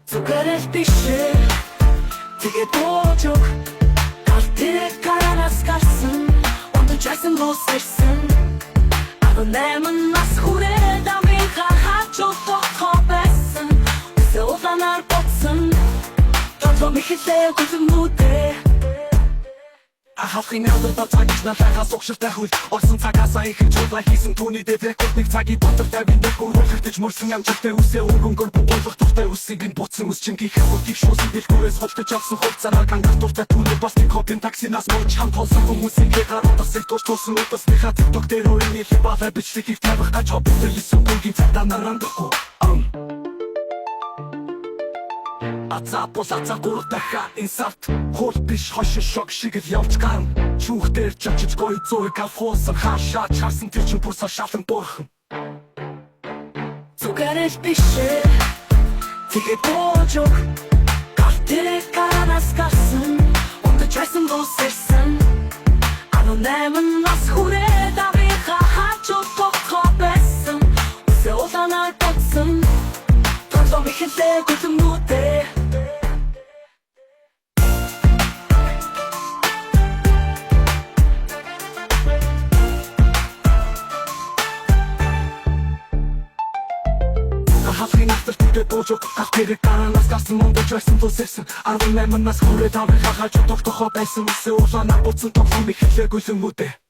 Зүгээрэл бишээ тэгээд боожог галтэрэг гаранаас гарсан Ондож айсан лусэрсэн 18 нас хүрээд амийнхаа хажууд тогтхоо байсан Үсээ улаанаар бодсон Тодлом ихэлээ гүлэмнүүдээ Ахалхын алдаа цагч надаас угшилтай хөл Орсон цагаасаа ихэнч улаан хийсэн түүний дэврэхүүд нэг цагийн дотор тавин нэг үргэлжлэж мөрсөн амжилттай үсээ өнгөнгөр бугуулах дуртай үсийг нь буцсан үс чин гих хөлтийг шуусан дэлгүүрээс холтож авсан хувцанаар гангар дуртай түүний бас нэг хопын таксинаас мууч хамт толсон хүмүүсийн гаруудаас их туусан утасныхаа тикток дээр өрөөний хибаалаа бичлэг их тавих гач хоптэлсэн бүгийн цагдаа нарандахгүй Ацаа гуртаха инсарт хол биш хошин шок шиг л явж гам чүхтэр чачж гой зой кафосан хашаа чарсан тэр чин бүрсаа шафын борхон Зүгээрэл бишээ тэгээд боожог галтэрэг гаранаас гарсан Ондож айсан лусэрсэн 18 нас хүрээд амийнхаа хажууд тогтхоо байсан Үсээ улаанаар бодсон Тодлом ихэлээ гүлэмнүүдээ Ахалхын автар тэгээд боожог галтэрэг гаранаас гарсан Ондож айсан лусэрсэн 18 нас хүрээд амийнхаа хажууд тогтхоо байсан Үсээ улаанаар бодсон Тодлом ихэлээ гүлэмнүүдээ